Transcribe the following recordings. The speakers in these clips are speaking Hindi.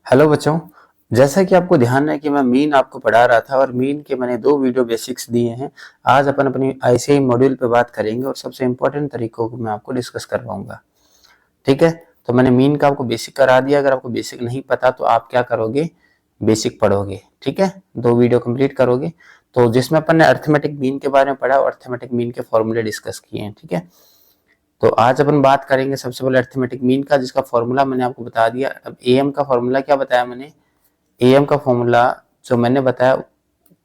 हेलो बच्चों। जैसा कि आपको ध्यान है कि मैं मीन आपको पढ़ा रहा था और मीन के मैंने 2 वीडियो बेसिक्स दिए हैं। आज अपन अपनी आईसीआई मॉड्यूल पे बात करेंगे और सबसे इम्पोर्टेंट तरीकों को मैं आपको डिस्कस करवाऊंगा। ठीक है, तो मैंने मीन का आपको बेसिक करा दिया। अगर आपको बेसिक नहीं पता तो आप क्या करोगे, बेसिक पढ़ोगे। ठीक है, 2 वीडियो कंप्लीट करोगे। तो जिसमें अपन ने अर्थमेटिक मीन के बारे में पढ़ा और अर्थमेटिक मीन के फॉर्मूले डिस्कस किए हैं। ठीक है, तो आज अपन बात करेंगे सबसे पहले अर्थमेटिक मीन का, जिसका फॉर्मूला मैंने आपको बता दिया। अब एएम का फॉर्मूला क्या बताया मैंने, एएम का फॉर्मूला जो मैंने बताया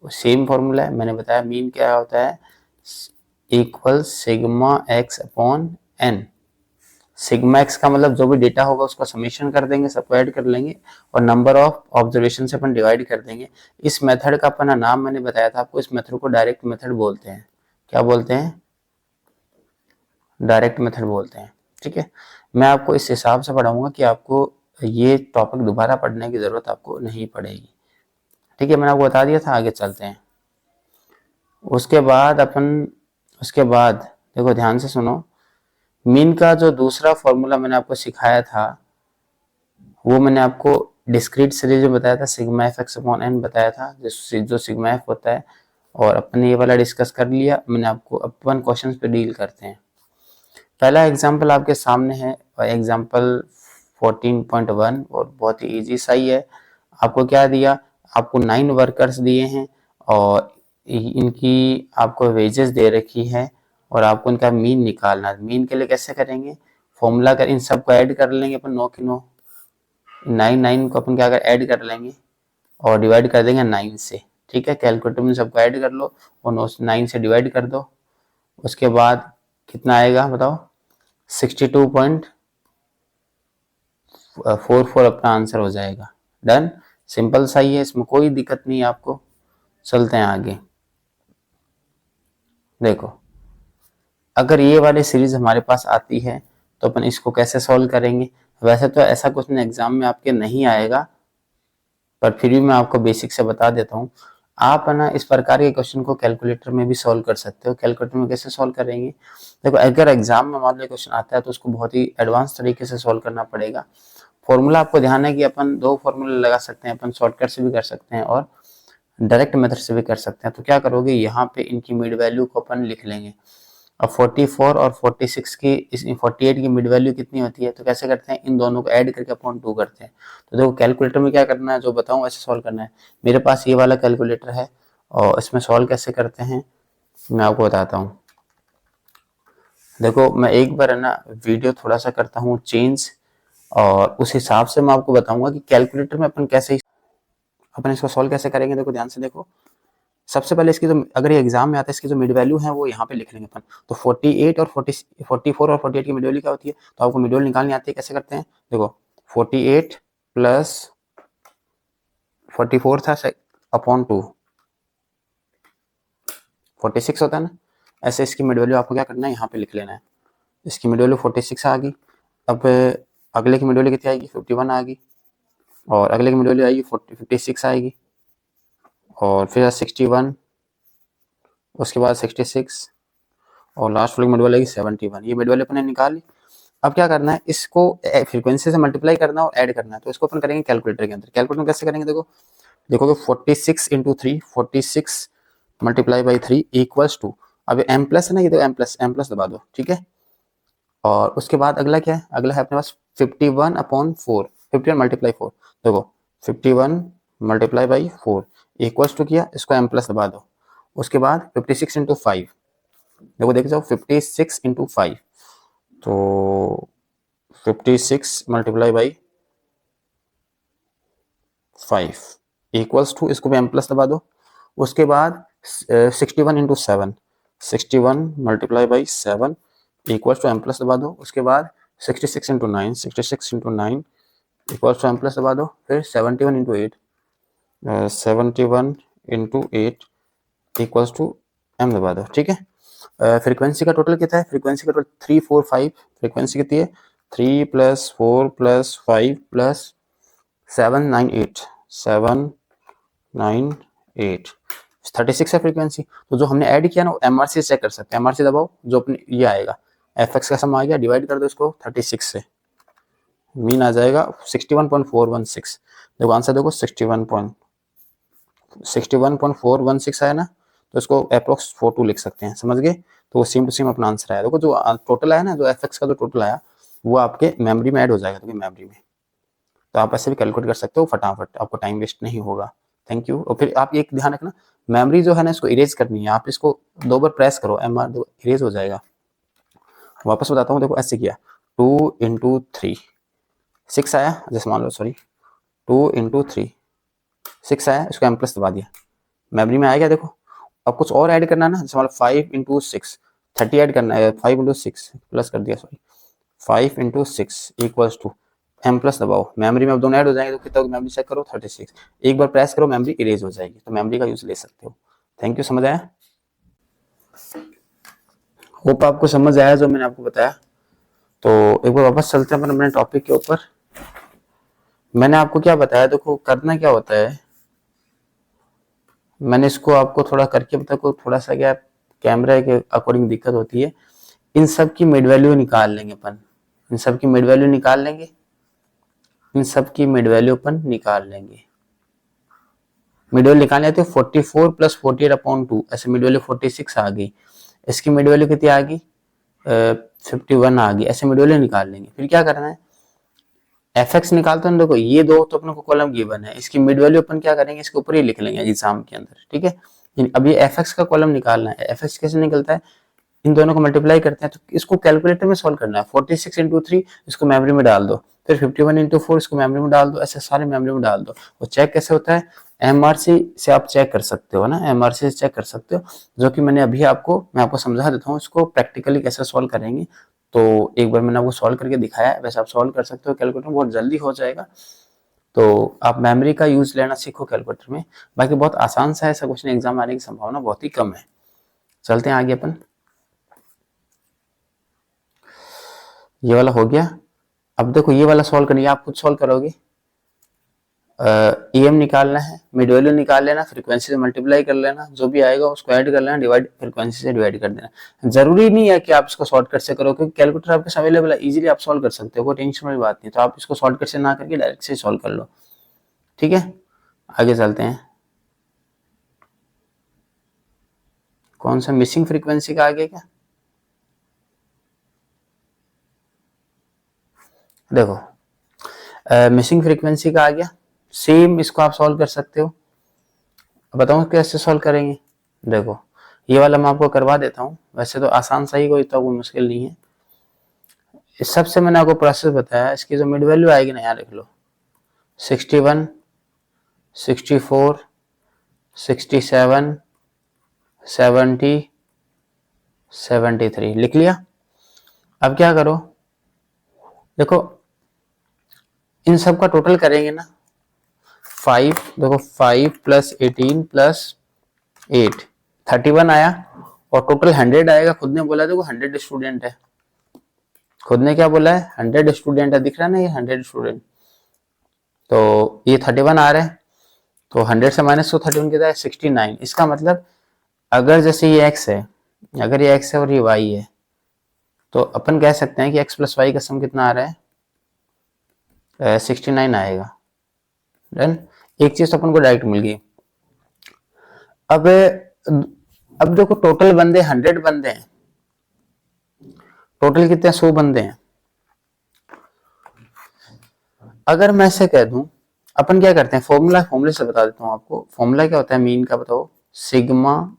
सेम फॉर्मूला है। मैंने बताया मीन क्या होता है, equal sigma X upon N. Sigma X का मतलब जो भी डेटा होगा उसका समेशन कर देंगे, सबको ऐड कर लेंगे और नंबर ऑफ ऑब्जर्वेशन से अपन डिवाइड कर देंगे। इस मेथड का अपना नाम मैंने बताया था आपको, इस मेथड को डायरेक्ट मेथड बोलते हैं। क्या बोलते हैं? डायरेक्ट मेथड बोलते हैं। ठीक है, मैं आपको इस हिसाब से पढ़ाऊंगा कि आपको ये टॉपिक दोबारा पढ़ने की जरूरत आपको नहीं पड़ेगी। ठीक है, मैंने आपको बता दिया था। आगे चलते हैं। उसके बाद देखो ध्यान से सुनो। मीन का जो दूसरा फॉर्मूला मैंने आपको सिखाया था वो मैंने आपको डिस्क्रीट सीरीज में बताया था, sigma F X upon N बताया था, जो सिग्मा एफ होता है। और अपने ये वाला डिस्कस कर लिया मैंने आपको। अपन क्वेश्चन पे डील करते हैं। पहला एग्जाम्पल आपके सामने है, एग्जाम्पल 14.1 और बहुत ही इजी सा ही है। आपको क्या दिया, आपको 9 वर्कर्स दिए हैं और इनकी आपको वेजेस दे रखी है और आपको इनका मीन निकालना है। मीन के लिए कैसे करेंगे, फॉर्मूला कर इन सबको ऐड कर लेंगे अपन 9 की 9। 9 को अपन क्या कर ऐड कर लेंगे और डिवाइड कर देंगे 9 से। ठीक है, कैलकुलेटर में सबको ऐड कर लो और 9 से डिवाइड कर दो। उसके बाद कितना आएगा बताओ, 62.44 अपना आंसर हो जाएगा। डन, सिंपल सा ही है, इसमें कोई दिक्कत नहीं है आपको। चलते हैं आगे। देखो, अगर ये वाली सीरीज हमारे पास आती है तो अपन इसको कैसे सॉल्व करेंगे। वैसे तो ऐसा कुछ एग्जाम में आपके नहीं आएगा, पर फिर भी मैं आपको बेसिक से बता देता हूँ। आप है ना इस प्रकार के क्वेश्चन को कैलकुलेटर में भी सॉल्व कर सकते हो। कैलकुलेटर में कैसे सॉल्व करेंगे, देखो अगर एग्जाम में मान लो क्वेश्चन आता है तो उसको बहुत ही एडवांस तरीके से सॉल्व करना पड़ेगा। फॉर्मूला आपको ध्यान है कि अपन 2 फॉर्मूले लगा सकते हैं, अपन शॉर्टकट से भी कर सकते हैं और डायरेक्ट मेथड से भी कर सकते हैं। तो क्या करोगे, यहाँ पे इनकी मिड वैल्यू को अपन लिख लेंगे। अब 44 और 46 की 48 की मिड वैल्यू कितनी होती है, तो कैसे करते हैं, इन दोनों को ऐड करके अपॉन 2 करते हैं। तो देखो कैलकुलेटर में क्या करना है, जो बताऊं वैसे सॉल्व करना है। मेरे पास ये वाला कैलकुलेटर है और इसमें सॉल्व कैसे करते हैं मैं आपको बताता हूँ। देखो मैं एक बार है ना वीडियो थोड़ा सा करता हूँ चेंज और उस हिसाब से मैं आपको बताऊंगा कि कैलकुलेटर में अपन इसको सॉल्व कैसे करेंगे। देखो ध्यान से देखो, सबसे पहले इसकी जो, अगर ये एग्जाम में आता है, इसकी जो मिड वैल्यू है वो यहाँ पे लिख लेंगे अपन। तो 48 और 44 और 48 की मिड वैल्यू क्या होती है, तो आपको मिड वैल्यू निकालनी आती है। कैसे करते हैं, देखो 48 प्लस 44 था अपॉन 2 46 होता है ना। ऐसे इसकी मिड वैल्यू आपको क्या करना है, यहाँ पे लिख लेना है। इसकी मिड वैल्यू 46 आ गई। अब अगले की मिड वैल्यू कितनी आएगी, 51 आ गई। और अगले की मिड वैल्यू आएगी 56 आएगी और फिर 61, उसके बाद 66 और लास्ट वाली मिड वैल्यू आएगी 71। ये मिड वैल्यू अपने निकाल ली। अब क्या करना है, इसको फ्रीक्वेंसी से मल्टीप्लाई करना है और ऐड करना है। तो इसको अपन करेंगे कैलकुलेटर के अंदर। कैलकुलेटर में कैसे करेंगे, देखो देखोगे 46 into 3, 46 multiply by 3 equals to, अब एम प्लस है ना, ये देखो एम प्लस दबा दो। ठीक है, और उसके बाद अगला क्या है, अगला है अपने पास 51 अपॉन 4, 51 मल्टीप्लाई 4। देखो 51 मल्टीप्लाई बाई 4 इक्वल्स टू किया, इसको एम प्लस दबा दो। उसके बाद 56 इंटू 5, देखो देख जाओ 56 इंटू 5, तो 56 मल्टीप्लाई बाई 5 इक्वल्स टू, इसको भी एम प्लस दबा दो। उसके बाद 61 into 7, 61 multiply by 7 equals to M plus दबा दो। उसके बाद 66 into 9, 66 into 9 equals to M plus दबा दो। फिर 71 into 8, 71 into 8 equals to M दबा दो। ठीक है, फ्रीक्वेंसी का टोटल कितना है, फ्रीक्वेंसी का टोटल 3 4 5। फ्रीक्वेंसी कितनी है, 3 प्लस 4 प्लस 5 प्लस 7 9 8, 7 9 8, 36 है फ्रीक्वेंसी। तो जो हमने ऐड किया ना एमआरसी से चेक कर सकते हैं। एमआरसी दबाओ, जो अपने ये आएगा एफ एक्स का सम आ गया, डिवाइड कर दो इसको 36 से। मीन आ जाएगा 61.416। देखो आंसर देखो 61.416 आया ना, तो इसको अप्रोक्स 42 लिख सकते हैं, समझ गए। तो वो सेम टू सेम अपना आंसर आया। देखो जो टोटल आया ना, जो एफ एक्स का जो टोटल आया वो आपके मेमोरी में ऐड हो जाएगा, देखो मेमोरी में। तो आप ऐसे भी कैलकुलेट कर सकते हो फटाफट, आपको टाइम वेस्ट नहीं होगा। Thank you. और फिर आप एक ध्यान रखना, मेमोरी जो है ना इसको इरेज करनी है, आप इसको 2 बार प्रेस करो, MR दो इरेज हो जाएगा। वापस बताता हूँ, देखो ऐसे किया 2 इंटू 3 6 आया, जैसे मान लो सॉरी 2 इंटू 3 6 आया, इसको M प्लस दबा दिया, मेमोरी में आ गया। देखो अब कुछ और ऐड करना है ना, जैसे मान लो 5 इंटू 6 30 ऐड करना है, 5 इंटू 6 प्लस कर दिया sorry 5 into 6 equals to M plus दबाओ, मेमोरी में अब दोनों ऐड हो जाएंगे, तो कितना मेमोरी चेक करो 36, एक बार प्रेस करो मेमोरी इरेज हो जाएगी। तो मेमोरी का यूज ले सकते हो। थैंक यू, समझ आया। होप आपको समझ आया जो मैंने आपको बताया। तो एक बार वापस चलते हैं अपने टॉपिक के ऊपर। मैंने आपको क्या बताया, देखो करना क्या होता है, मैंने इसको आपको थोड़ा करके बताया को, थोड़ा सा क्या कैमरा के अकॉर्डिंग दिक्कत होती है। इन सब की मिड वैल्यू निकाल लेंगे अपन, इन सब की मिड वैल्यू निकाल लेंगे, इन सब की मिड वैल्यू अपन निकाल लेंगे। मिड वैल्यू निकालने आती है 44 प्लस 48/2, ऐसे मिड वैल्यू 46 आ गई। इसकी मिड वैल्यू कितनी आ गई 51 आ गई। ऐसे मिड वैल्यू निकाल लेंगे। फिर क्या करना है, एफ एक्स निकालते हैं। देखो ये दो तो अपने को कॉलम गिवन है, इसकी मिड वैल्यू अपन क्या करेंगे, इसके ऊपर ही लिख लेंगे एग्जाम के अंदर, ठीक है। अब ये एफ एक्स का कॉलम निकालना है, एफ एक्स कैसे निकलता है, इन दोनों को मल्टीप्लाई करते हैं, तो इसको कैलकुलेटर में सॉल्व करना है। 46 इंटू 3 इसको मेमोरी में डाल दो, फिर 51 इंटू 4 इसको मेमोरी में डाल दो, ऐसे सारे मेमोरी में डाल दो। और चेक कैसे होता है, एमआरसी से आप चेक कर सकते हो ना, एमआरसी से चेक कर सकते हो, जो कि मैंने अभी मैं आपको समझा देता हूँ इसको प्रैक्टिकली कैसे सॉल्व करेंगे। तो एक बार मैंने आपको सॉल्व करके दिखाया है, वैसे आप सॉल्व कर सकते हो, कैलकुलेटर बहुत जल्दी हो जाएगा। तो आप मेमोरी का यूज लेना सीखो कैलकुलेटर में। बाकी बहुत आसान सा है, ऐसा क्वेश्चन एग्जाम आने की संभावना बहुत ही कम है। चलते हैं आगे अपन, ये वाला हो गया। अब देखो ये वाला सॉल्व करना, आप खुद सॉल्व करोगे। EM निकालना है, मिड वैल्यू निकाल लेना, फ्रीक्वेंसी से मल्टीप्लाई कर लेना, जो भी आएगा उसको ऐड कर लेना, डिवाइड फ्रीक्वेंसी से डिवाइड कर देना। जरूरी नहीं है कि आप इसको शॉर्टकट से करो, क्योंकि कैलकुलेटर आपके अवेलेबल है, इजीली आप सॉल्व कर सकते हो, कोई टेंशन वाली बात नहीं। तो आप इसको शॉर्टकट से ना करके डायरेक्ट से सॉल्व कर लो, ठीक है। आगे चलते हैं, कौन सा मिसिंग फ्रीक्वेंसी का आगे क्या, देखो मिसिंग फ्रीक्वेंसी का आ गया। सेम इसको आप सॉल्व कर सकते हो। बताऊं कैसे सॉल्व करेंगे, देखो ये वाला मैं आपको करवा देता हूँ, वैसे तो आसान सा ही, कोई तो कोई मुश्किल नहीं है। इस सबसे मैंने आपको प्रोसेस बताया, इसकी जो मिड वैल्यू आएगी ना, यहाँ लिख लो 61, 64, 67, 70, 73 लिख लिया। अब क्या करो, देखो इन सब का टोटल करेंगे ना, 5, देखो 5 प्लस 18 प्लस 8 31 आया, और टोटल 100 आएगा। खुद ने बोला देखो 100 स्टूडेंट है, खुद ने क्या बोला है 100 स्टूडेंट है, दिख रहा है ना ये 100 स्टूडेंट। तो ये 31 आ रहा है, तो 100 से माइनस 31 कितना है 69। इसका मतलब अगर जैसे ये x है, अगर ये x है और ये y है, तो अपन कह सकते हैं कि x प्लस वाई का सम कितना आ रहा है 69 आएगा। डन, एक चीज तो अपन को डायरेक्ट मिल गई। अब देखो टोटल बंदे 100 बंदे हैं, टोटल कितने 100 बंदे हैं। अगर मैं ऐसे कह दूं, अपन क्या करते हैं, फॉर्मूले से बता देता हूं आपको। फॉर्मूला क्या होता है मीन का, बताओ, sigma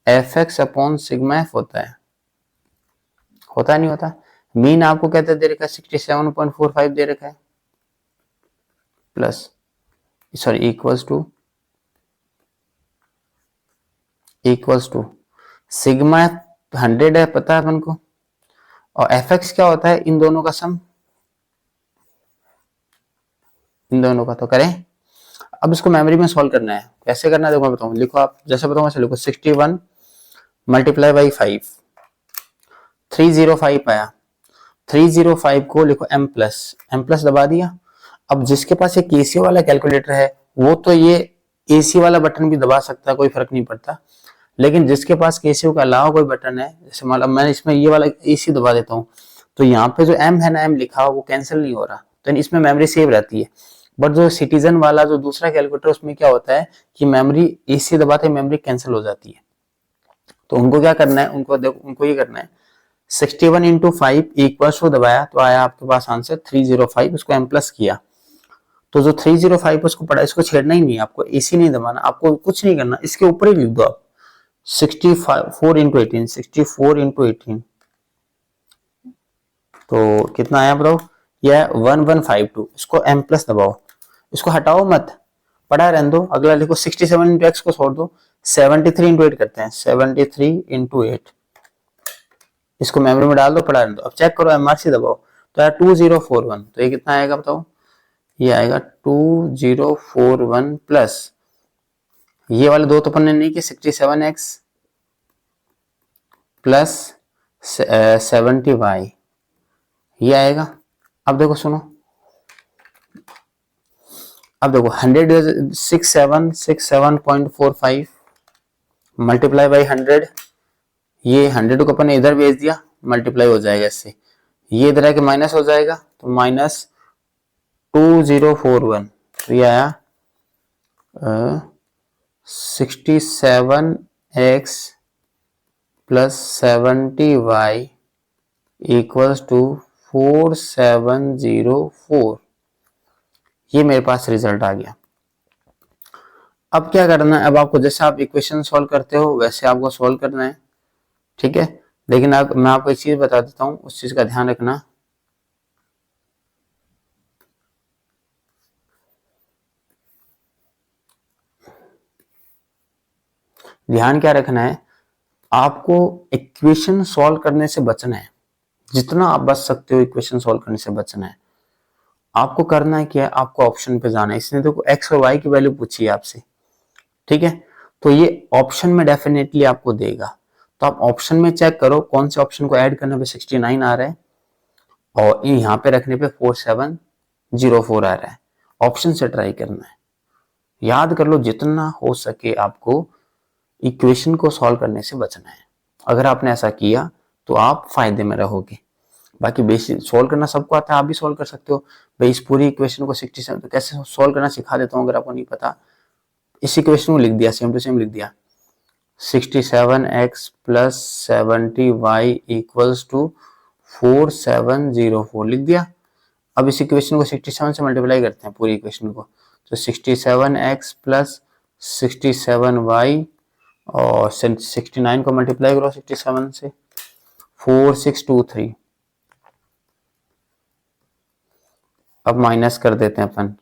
F X upon sigma F होता है नहीं होता। मीन आपको कहते दे रखा है 67.45 दे रखा है, plus sorry equals to sigma F 100 है, पता है अपन को, और एफ एक्स क्या होता है, इन दोनों का सम, इन दोनों का। तो करें, अब इसको मेमोरी में सॉल्व करना है। कैसे करना है देखो मैं बताऊं, लिखो आप जैसे बताऊं वैसे लिखो। 61 मल्टीप्लाई बाई 5 305 आया, 305 को लिखो m प्लस दबा दिया। अब जिसके पास ये केसीओ वाला कैलकुलेटर है वो तो ये एसी वाला बटन भी दबा सकता है, कोई फर्क नहीं पड़ता। लेकिन जिसके पास केसीओ के अलावा कोई बटन है, जैसे मान लो मैं इसमें ये वाला एसी दबा देता हूँ, तो यहाँ पे जो m है ना, m लिखा हुआ वो कैंसिल नहीं हो रहा, तो इसमें मेमोरी सेव रहती है। बट जो सिटीजन वाला जो दूसरा कैलकुलेटर उसमें क्या होता है कि मेमोरी AC दबाते मेमोरी कैंसिल हो जाती है। तो उनको क्या करना है, उनको ये करना है 61 इंटू 5 इक्वल्स टू दबाया तो आया आपके पास आंसर 305, उसको M प्लस किया तो जो 305 उसको पढ़ा, इसको छेड़ना ही नहीं है आपको, AC नहीं दबाना, आपको कुछ नहीं करना, इसके ऊपर ही लिख दो आप 64 इंटू 18, 64 इंटू 18 तो कितना आया बताओ, यह 1152। इसको M प्लस दबाओ, इसको हटाओ मत, पढ़ा रहने दो, अगला लिखो 67 इंटू एक्स को छोड़ दो, 73 इंटू 8 करते हैं, 73 इंटू 8 इसको मेमोरी में डाल दो, पढ़ा रहने दो। अब चेक करो MRC दबाओ तो यार 2041, तो ये कितना आएगा बताओ, ये आएगा 2041 प्लस ये वाले दो तो अपन ने नहीं किए, 67x प्लस 70y ये आएगा। अब देखो सुनो, अब देखो 6767.45 मल्टीप्लाई बाई 100, ये 100 को अपन ने इधर भेज दिया, मल्टीप्लाई हो जाएगा इससे, ये इधर आके माइनस हो जाएगा तो माइनस 2041, तो ये आया 67x plus 70y equals to 4704, ये मेरे पास रिजल्ट आ गया। अब क्या करना है, अब आपको जैसे आप इक्वेशन सॉल्व करते हो वैसे आपको सॉल्व करना है, ठीक है। लेकिन मैं आपको एक चीज बता देता हूं, उस चीज का ध्यान रखना, ध्यान क्या रखना है, आपको इक्वेशन सॉल्व करने से बचना है, जितना आप बच सकते हो इक्वेशन सॉल्व करने से बचना है। आपको करना है क्या, आपको ऑप्शन पे जाना है, इसने देखो एक्स और वाई की वैल्यू पूछी है आपसे, ठीक है, तो ये ऑप्शन में डेफिनेटली आपको देगा, तो आप ऑप्शन में चेक करो कौन से ऑप्शन को ऐड करने पे 69 आ रहा है और यहाँ पे रखने पे 4704 आ रहा है, ऑप्शन से ट्राई करना है। याद कर लो जितना हो सके आपको इक्वेशन को सॉल्व करने से बचना है, अगर आपने ऐसा किया तो आप फायदे में रहोगे। बाकी बेसिक सॉल्व करना सबको आता है, आप भी सॉल्व कर सकते हो भाई, इस पूरी इक्वेशन को 67 तो कैसे सॉल्व करना सिखा देता हूँ, अगर आपको नहीं पता इस इक्वेशन को लिख दिया, सेम टू सेम लिख दिया 67x plus 70y equals to 4704 लिख दिया। अब इस इक्वेशन को 67 से मल्टीप्लाई करते हैं पूरी इक्वेशन को, तो 67x प्लस 67y और 69 को मल्टीप्लाई करो 67 से, 4623। अब माइनस कर देते हैं अपन,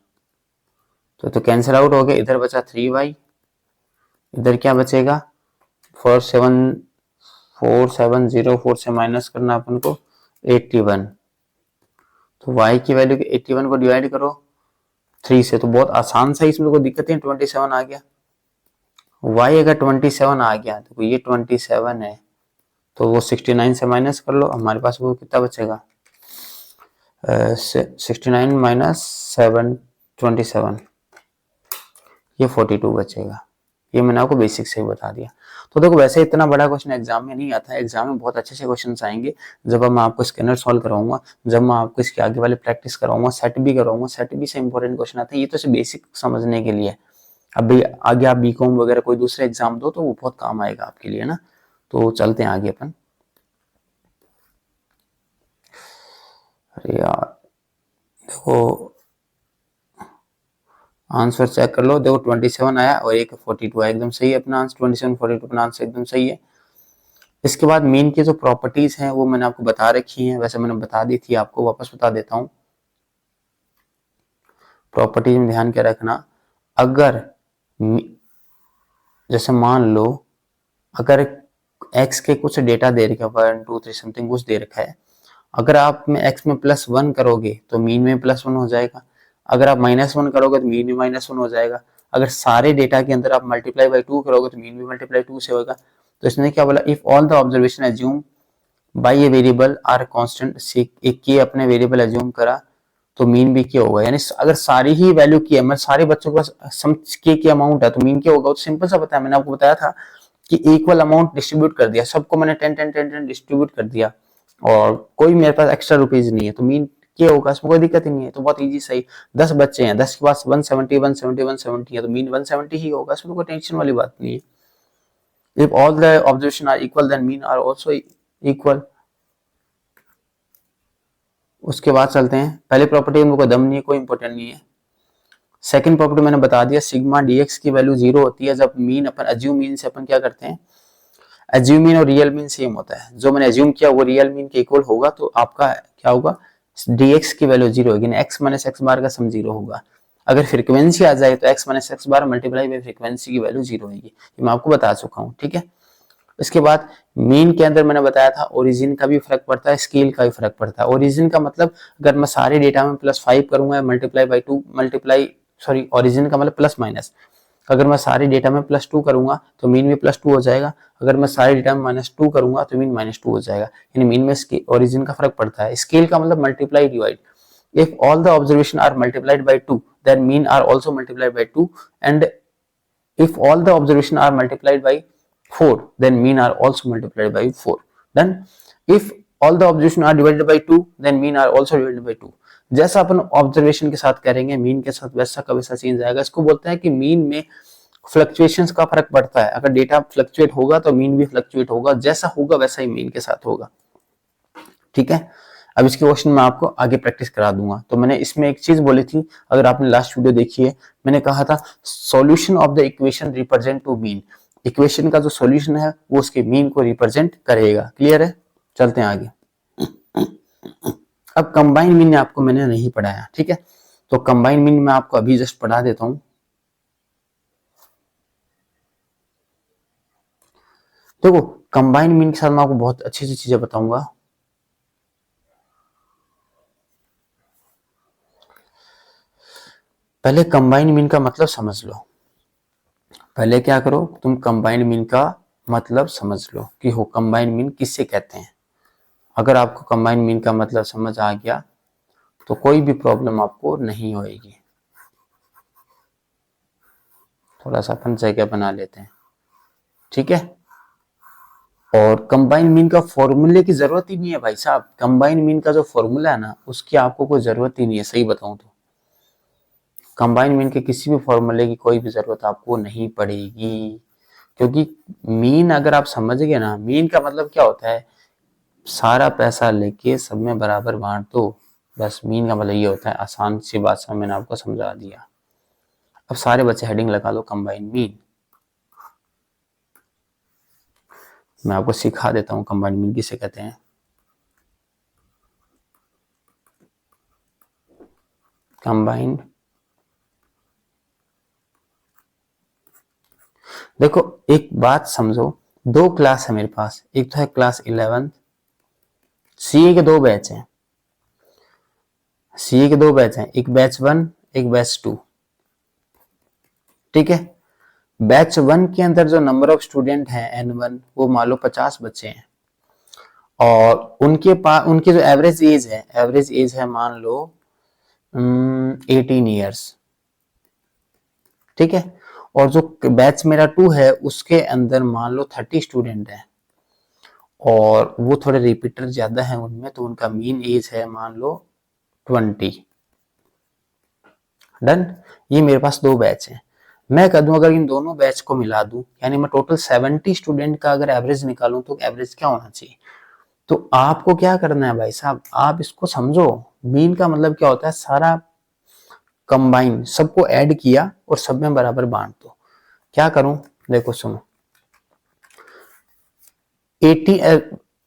तो कैंसिल आउट हो गया, इधर बचा 3y, इधर क्या बचेगा 4704 से माइनस करना अपन को 81, तो y की वैल्यू 81 को डिवाइड करो 3 से, तो बहुत आसान सा, इसमें कोई दिक्कत नहीं, 27 आ गया। y अगर 27 आ गया तो ये 27 है, तो वो 69 से माइनस कर लो, हमारे पास वो कितना बचेगा 69 माइनस 27, ये 42 बचेगा। ये मैंने आपको बेसिक से ही बता दिया। तो देखो वैसे इतना बड़ा क्वेश्चन एग्जाम में नहीं आता है, एग्जाम में बहुत अच्छे से क्वेश्चन आएंगे जब मैं आपको स्कैनर सॉल्व कराऊंगा, जब मैं आपको इसके आगे वाले प्रैक्टिस कराऊंगा, सेट भी कराऊंगा, सेट भी से इंपॉर्टेंट क्वेश्चन आते हैं, ये तो सिर्फ बेसिक समझने के लिए। अभी आगे आप बीकॉम वगैरह कोई दूसरे एग्जाम दो तो वो बहुत काम आएगा आपके लिए ना। तो चलते हैं आगे अपन। अरे यार देखो आंसर चेक कर लो, देखो 27 आया और एक 42 आया, एकदम सही है अपना आंसर, 27 42 अपना आंसर एकदम सही है। इसके बाद मीन की जो प्रॉपर्टीज हैं वो मैंने आपको बता रखी हैं, वैसे मैंने बता दी थी, आपको वापस बता देता हूँ। प्रॉपर्टीज में ध्यान क्या रखना, अगर जैसे मान लो अगर x के कुछ डेटा दे रखा है 1 2 3 समथिंग कुछ दे रखा है, अगर आप में x में +1 करोगे तो मीन में +1 हो जाएगा, अगर आप -1 करोगे तो मीन में -1 हो जाएगा, अगर सारे डेटा के अंदर आप मल्टीप्लाई बाई 2 करोगे तो मीन भी मल्टीप्लाई 2 से होगा। तो इसने क्या बोला, if all the observation assume by a variable are constant, एक के अपने वेरिएबल एज्यूम करा तो मीन भी क्या होगा, यानी अगर सारी ही वैल्यू की है, मतलब सारे बच्चों के पास सम के अमाउंट है तो मीन क्या होगा, तो सिंपल सा बताया, मैंने आपको बताया था कि इक्वल अमाउंट डिस्ट्रीब्यूट कर दिया, सबको मैंने 10 10 10 10 डिस्ट्रीब्यूट कर दिया और कोई मेरे पास एक्स्ट्रा रुपीज नहीं है, तो मीन के होगा, इसमें कोई दिक्कत ही नहीं है। तो बहुत इजी, सही। 10 बच्चे हैं, 10 के पास 170 170 170 है, तो मीन 170 ही होगा, इसमें तो कोई टेंशन वाली बात नहीं है। If all the observation are equal then mean are also equal। उसके बाद चलते हैं, पहले प्रॉपर्टी में कोई दम नहीं है, कोई इंपॉर्टेंट नहीं है। सेकंड प्रॉपर्टी मैंने बता दिया, सिग्मा डीएक्स की वैल्यू 0 होती है जब मीन अपन एज्यूम मीन से अपन क्या करते हैं, एज्यूम मीन और रियल मीन सेम होता है। जो मैंने एज्यूम किया वो रियल मीन के इक्वल होगा, तो आपका क्या होगा, dx की वैल्यू 0 होगी, x माइनस एक्स बार का सम 0 होगा। अगर फ्रीक्वेंसी आ जाए तो x minus x bar multiply by frequency की वैल्यू 0 होगी, ये मैं आपको बता चुका हूँ, ठीक है। इसके बाद मीन के अंदर मैंने बताया था ओरिजिन का भी फर्क पड़ता है, स्केल का भी फर्क पड़ता है। ओरिजिन का मतलब अगर मैं सारे डेटा में +5 करूंगा multiply by 2 multiply sorry origin का मतलब प्लस माइनस, अगर मैं सारे डेटा में +2 करूंगा तो मीन में +2 हो जाएगा, अगर मैं सारे डेटा में -2 करूंगा तो मीन -2 हो जाएगा। यानी मीन में ओरिजिन का फर्क पड़ता है। स्केल का मतलब multiply divide, if all the observation are multiplied by 2 then mean are also multiplied by 2 and if all the observation are multiplied by 4 then mean are also multiplied by 4। then if all the observation are divided by 2 then mean are also divided by 2। जैसा अपन ऑब्जर्वेशन के साथ करेंगे मीन के साथ वैसा का वैसा चेंज आएगा। इसको बोलते हैं कि मीन में फ्लक्चुएशंस का फर्क पड़ता है, अगर डेटा फ्लक्चुएट होगा तो मीन भी फ्लक्चुएट होगा, जैसा होगा वैसा ही मीन के साथ होगा, ठीक है। अब इसके क्वेश्चन मैं आपको आगे प्रैक्टिस करा दूंगा। तो मैंने इसमें एक चीज बोली थी, अगर आपने लास्ट वीडियो देखी है, मैंने कहा था solution of the equation represent two mean, equation का जो सॉल्यूशन है वो उसके मीन को रिप्रेजेंट करेगा। क्लियर है, चलते हैं आगे। अब कंबाइन मीन आपको मैंने नहीं पढ़ाया, ठीक है, तो कंबाइन मीन मैं आपको अभी जस्ट पढ़ा देता हूं। देखो कंबाइन मीन के साथ मैं आपको बहुत अच्छी सी चीजें बताऊंगा। पहले कंबाइन मीन का मतलब समझ लो, पहले क्या करो तुम कंबाइंड मीन का मतलब समझ लो कि हो कंबाइंड मीन किससे कहते हैं। अगर आपको कंबाइंड मीन का मतलब समझ आ गया तो कोई भी प्रॉब्लम आपको नहीं होएगी। थोड़ा सा अपन जगह बना लेते हैं, ठीक है। और कंबाइंड मीन का फॉर्मूले की जरूरत ही नहीं है भाई साहब, कंबाइंड मीन का जो फॉर्मूला है ना उसकी आपको कोई जरूरत ही नहीं है, सही बताऊं तो कंबाइंड मीन के किसी भी फॉर्मूले की कोई भी जरूरत आपको नहीं पड़ेगी, क्योंकि मीन अगर आप समझ गए ना, मीन का मतलब क्या होता है, सारा पैसा लेके सब में बराबर बांट दो, बस मीन का मतलब ये होता है। आसान सी बात से मैंने आपको समझा दिया। अब सारे बच्चे हेडिंग लगा लो कंबाइंड मीन। मैं आपको सिखा देता हूँ कंबाइंड मीन किसे कहते हैं। कंबाइंड, देखो एक बात समझो, दो क्लास है मेरे पास, एक तो है क्लास 11, सीए के दो बैच हैं, सीए के दो बैच हैं, एक बैच 1 एक बैच 2, ठीक है। बैच 1 के अंदर जो नंबर ऑफ स्टूडेंट हैं N1 वो मान लो 50 बच्चे हैं, और उनके पास उनकी जो एवरेज एज है मान लो 18 ईयर्स, ठीक है। और जो बैच मेरा 2 है उसके अंदर मान लो 30 स्टूडेंट है और वो थोड़े रिपीटर ज्यादा है उनमें, तो उनका मीन एज है मान लो 20। डन, ये मेरे पास दो बैच है। मैं कह दूं अगर इन दोनों बैच को मिला दूं, यानी मैं टोटल 70 स्टूडेंट का अगर एवरेज निकालूं तो एवरेज क्या होना चाहिए। तो आपको क्या करना है भाई साहब, आप इसको समझो, मीन का मतलब क्या होता है, सारा कंबाइन सबको ऐड किया और सब में बराबर बांट दो। क्या करूं, देखो सुनो, 80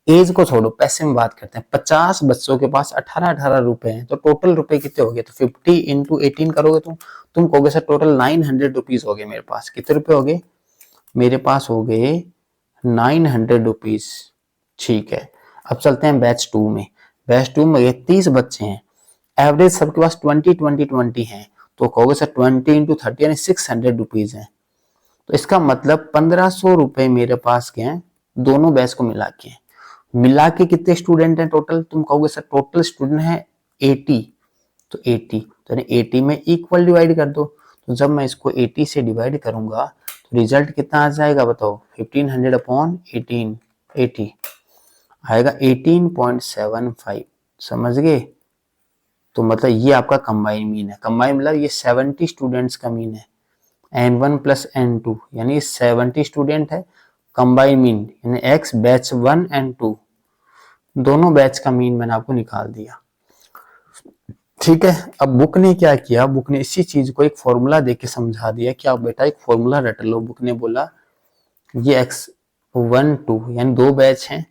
एज को छोड़ो, पैसे में बात करते हैं। 50 बच्चों के पास 18 रुपए हैं, तो टोटल रुपए कितने हो गए, तो 50 इंटू 18 करोगे तुम कहोगे सर टोटल 900 रुपीज हो गए मेरे पास। कितने रुपए हो गए मेरे पास, हो गए 900 रुपीज, ठीक है। अब चलते हैं बैच 2 में। बैच 2 में ये 30 बच्चे हैं, एवरेज सबके पास 20 है, तो कहोगे सर 20 इंटू 30 यानी 600 रुपीज है। तो इसका मतलब 1500 रुपए मेरे पास के हैं दोनों बैच को मिला के कितने स्टूडेंट हैं टोटल, तुम कहोगे सर टोटल स्टूडेंट है 80, तो 80 तो 80 में इक्वल डिवाइड कर दो। तो जब मैं इसको 80 से डिवाइड करूंगा तो रिजल्ट कितना आ जाएगा बताओ, 1500 अपॉन 18, 80 आएगा 18.75, समझ गए। तो मतलब ये आपका कंबाइन मीन है। कंबाइन मतलब ये 70 स्टूडेंट्स का मीन है, N1 प्लस N2 यानी 70 स्टूडेंट है। कंबाइन मीन यानी X बैच 1 एंड 2 दोनों बैच का मीन मैंने आपको निकाल दिया। ठीक है, अब बुक ने क्या किया, बुक ने इसी चीज को एक फॉर्मूला देके समझा दिया कि आप बेटा एक फॉर्मूला रट लो। बुक ने बोला ये X1 2 यानी दो बैच हैं,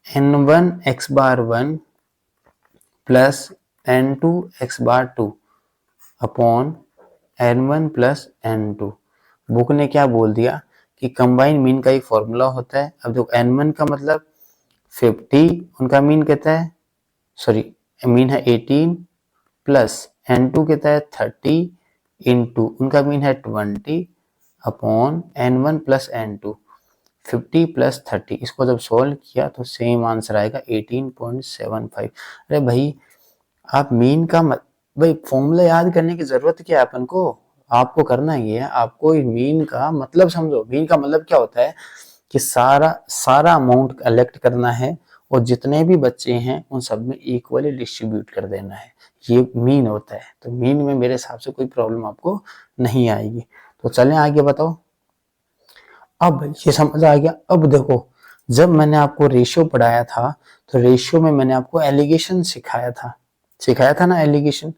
N1 X बार 1 प्लस N2 X बार 2 upon N1 plus N2। Book ने क्या बोल दिया कि कंबाइन मीन का एक फॉर्मूला होता है। अब देखो N1 का मतलब 50, उनका मीन कहता है, सॉरी मीन है 18 प्लस N2 कहता है 30 इंटू उनका मीन है 20 upon N1 plus N2 50 plus 30। इसको जब सोल्व किया तो सेम आंसर आएगा 18.75। अरे भाई आप मीन का भाई फॉर्मूला याद करने की जरूरत क्या है अपन को, आपको करना ये है, आपको मीन का मतलब समझो। मीन का मतलब क्या होता है कि सारा अमाउंट कलेक्ट करना है और जितने भी बच्चे हैं उन सब में इक्वली डिस्ट्रीब्यूट कर देना है, ये मीन होता है। तो मीन में मेरे हिसाब से कोई प्रॉब्लम आपको नहीं आएगी। तो चलें आगे, बताओ। अब ये समझ आ गया। अब देखो, जब मैंने आपको रेशियो पढ़ाया था तो रेशियो में मैंने आपको एलिगेशन सिखाया था ना। एलिगेशन,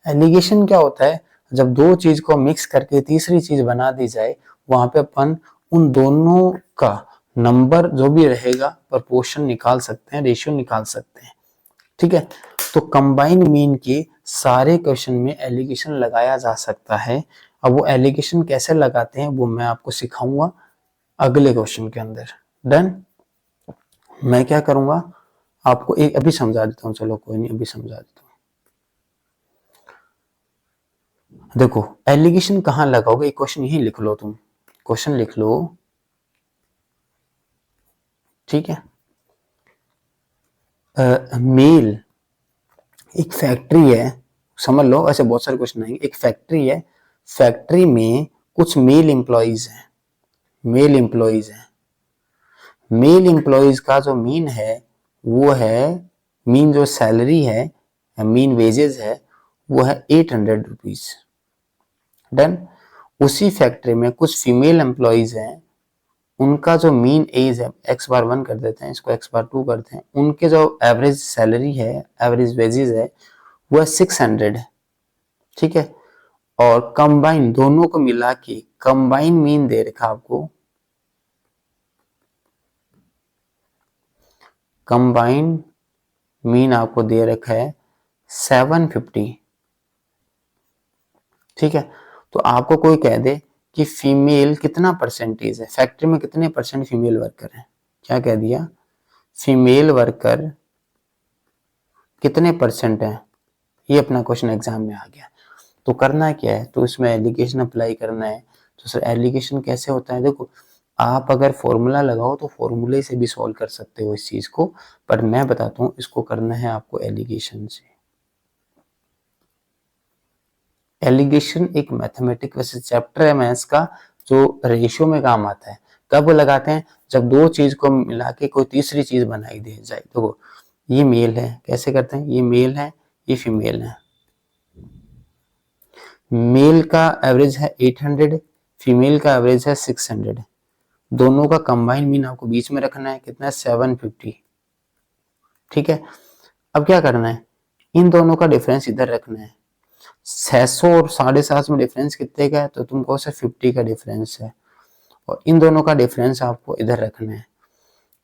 एलिगेशन क्या होता है, जब दो चीज को मिक्स करके तीसरी चीज बना दी जाए, वहां पे अपन उन दोनों का नंबर जो भी रहेगा प्रोपोर्शन निकाल सकते हैं, रेशियो निकाल सकते हैं। ठीक है, तो कंबाइन मीन के सारे क्वेश्चन में एलिगेशन लगाया जा सकता है। अब वो एलिगेशन कैसे लगाते हैं वो मैं आपको सिखाऊंगा अगले क्वेश्चन के अंदर। डन। मैं क्या करूंगा, आपको एक अभी समझा देता हूँ। चलो कोई नहीं, अभी समझा देता हूँ। देखो एलिगेशन कहाँ लगाओगे, एक क्वेश्चन यही लिख लो, तुम क्वेश्चन लिख लो। ठीक है, मेल एक फैक्ट्री है, समझ लो, ऐसे बहुत सारे क्वेश्चन आएंगे। एक फैक्ट्री है, फैक्ट्री में कुछ मेल एम्प्लॉइज हैं, मेल एम्प्लॉइज हैं। मेल एम्प्लॉइज का जो मीन है वो है, मीन जो सैलरी है, मीन वेजेस है, वो है 800 रुपीज। डन। उसी फैक्ट्री में कुछ फीमेल एम्प्लॉइज हैं, उनका जो मीन एज है, एक्स बार 1 कर देते हैं, इसको एक्स बार 2 करते हैं, उनके जो एवरेज सैलरी है, एवरेज वेजेस है, वो है 600 है। ठीक है, और कंबाइन दोनों को मिला के कंबाइन मीन दे रखा आपको, कंबाइन मीन आपको दे रखा है 750। ठीक है, तो आपको कोई कह दे कि फीमेल कितना परसेंटेज है, फैक्ट्री में कितने परसेंट फीमेल वर्कर है, क्या कह दिया, फीमेल वर्कर कितने परसेंट है, ये अपना क्वेश्चन एग्जाम में आ गया। तो करना क्या है, तो इसमें एलिगेशन अप्लाई करना है। तो सर एलिगेशन कैसे होता है, देखो आप अगर फॉर्मूला लगाओ तो फॉर्मूले से भी सॉल्व कर सकते हो इस चीज को, पर मैं बताता हूँ इसको करना है आपको एलिगेशन से। एलिगेशन एक मैथमेटिक वैसे चैप्टर है मैथ्स का जो रेशियो में काम आता है। कब लगाते हैं, जब दो चीज को मिला के कोई तीसरी चीज बनाई दी जाए। देखो ये मेल है, कैसे करते हैं, ये मेल है, ये फीमेल है। मेल का एवरेज है 800, फीमेल का एवरेज है 600। दोनों का कंबाइन मीन आपको बीच में रखना है, कितना है 750। ठीक है, अब क्या करना है, इन दोनों का डिफरेंस इधर रखना है। 600 और 750 में डिफरेंस कितने का है, तो तुमको से 50 का डिफरेंस है, और इन दोनों का डिफरेंस आपको इधर रखना है।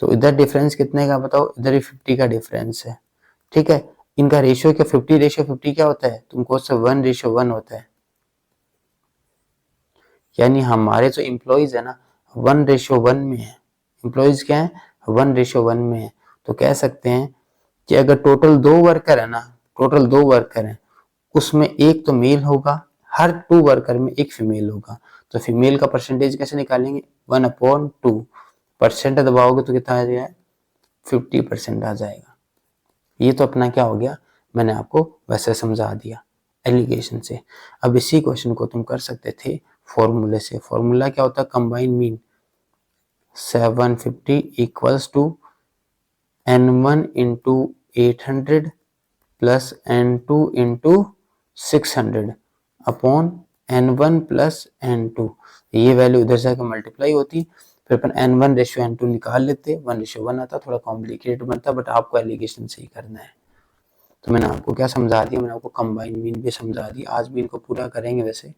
तो इधर डिफरेंस कितने का बताओ, इधर ही 50 का डिफरेंस है। ठीक है, इनका रेशियो क्या, 50:50 क्या होता है, तुमको से 1:1 होता है। यानी हमारे जो इम्प्लॉइज है ना 1:1 में है, इम्प्लॉइज क्या है 1:1 में है। तो कह सकते हैं कि अगर टोटल 2 वर्कर है ना, टोटल 2 वर्कर है, उसमें एक तो मेल होगा, हर 2 वर्कर में एक फीमेल होगा। तो फीमेल का परसेंटेज कैसे निकालेंगे, 1/2 परसेंट दबाओगे तो कितना आ जाएगा, 50% आ जाएगा। ये तो अपना क्या हो गया, मैंने आपको वैसे समझा दिया एलिगेशन से। अब इसी क्वेश्चन को तुम कर सकते थे फॉर्मूले से। फॉर्मूला क्या होता है, combine mean 750 equals to N1 into 800 plus N2 into 600 upon N1 plus N2। ये वैल्यू इधर से मल्टीप्लाई होती, फिर अपन N1 रेशियो N2 निकाल लेते, 1:1 आता, थोड़ा कॉम्प्लिकेटेड बनता, बट आपको एलिगेशन सही करना है। तो मैंने आपको क्या समझा दिया, मैंने आपको कंबाइन मीन भी समझा दी, आज भी इनको पूरा करेंगे। वैसे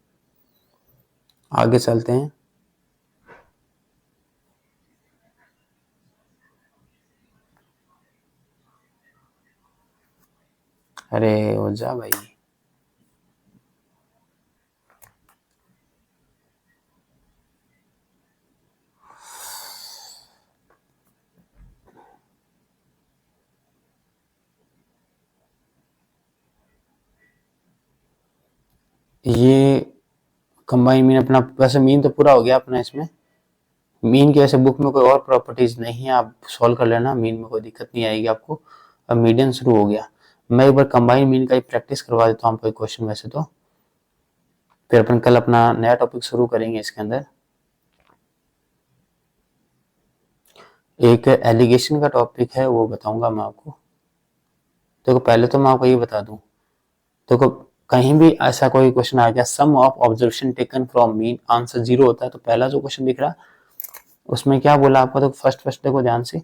आगे चलते हैं। अरे हो जा भाई, ये कंबाइन मीन अपना, वैसे मीन तो पूरा हो गया अपना। इसमें मीन की वैसे बुक में कोई और प्रॉपर्टीज नहीं है, आप सॉल्व कर लेना, मीन में कोई दिक्कत नहीं आएगी आपको। अब मीडियन शुरू हो गया, मैं एक बार कंबाइन मीन का ही प्रैक्टिस करवा देता हूँ आपको क्वेश्चन वैसे तो, फिर अपन कल अपना नया टॉपिक शुरू करेंगे। इसके अंदर एक एलिगेशन का टॉपिक है, वो बताऊंगा मैं आपको। देखो पहले तो मैं आपको ये बता दूं, देखो कहीं भी ऐसा कोई क्वेश्चन आ गया, sum of observation taken from mean answer 0 होता है, तो पहला जो क्वेश्चन दिख रहा उसमें क्या बोला आपको, तो फर्स्ट देखो ध्यान से।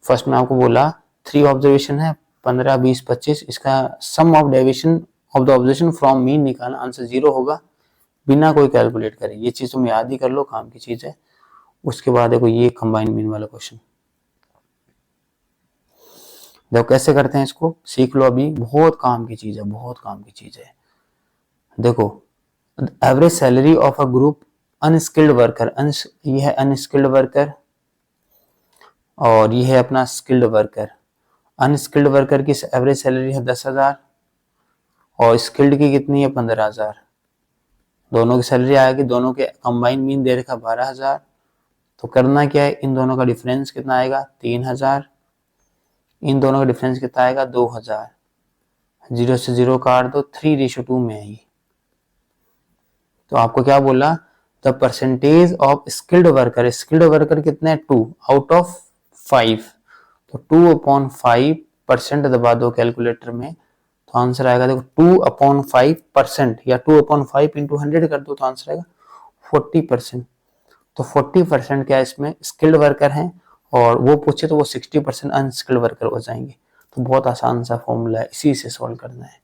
फर्स्ट में आपको बोला 3 ऑब्जर्वेशन है, 15, 20, 25, इसका sum of deviation of the observation from mean निकालना, आंसर 0 होगा बिना कोई कैलकुलेट करे। ये चीज तुम याद ही कर लो, काम की चीज है। उसके बाद देखो ये कंबाइन मीन वाला क्वेश्चन, देखो कैसे करते हैं इसको, सीख लो अभी, बहुत काम की चीज है, बहुत काम की चीज है। देखो average salary of a group unskilled worker, ये है अनस्किल्ड वर्कर और ये है अपना स्किल्ड वर्कर। अनस्किल्ड वर्कर की एवरेज सैलरी है 10,000 और स्किल्ड की कितनी है 15,000। दोनों की सैलरी आएगी, दोनों के कंबाइन मीन दे रखा 12,000। तो करना क्या है, इन दोनों का डिफरेंस कितना आएगा 3,000, इन दोनों का डिफरेंस कितना आएगा 2,000। 0 से 0 काट दो, 3:2 में है ये। तो आपको क्या बोला, the percentage of skilled worker, skilled worker कितने हैं 2 आउट ऑफ 5, तो 2/5% दबा दो कैलकुलेटर में, तो आंसर आएगा देखो 2/5% या 2/5 इंटू 100 कर दो तो आंसर आएगा 40%। तो 40% क्या इसमें स्किल्ड वर्कर हैं, और वो पूछे तो वो 60% अनस्किल्ड वर्कर हो जाएंगे। तो बहुत आसान सा फॉर्मूला है, इसी से सॉल्व करना है।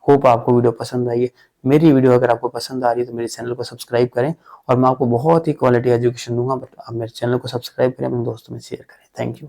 होप आपको वीडियो पसंद आई है। मेरी वीडियो अगर आपको पसंद आ रही है तो मेरे चैनल को सब्सक्राइब करें, और मैं आपको बहुत ही क्वालिटी एजुकेशन दूंगा, बट आप मेरे चैनल को सब्सक्राइब करें, अपने दोस्तों में शेयर करें। Thank you.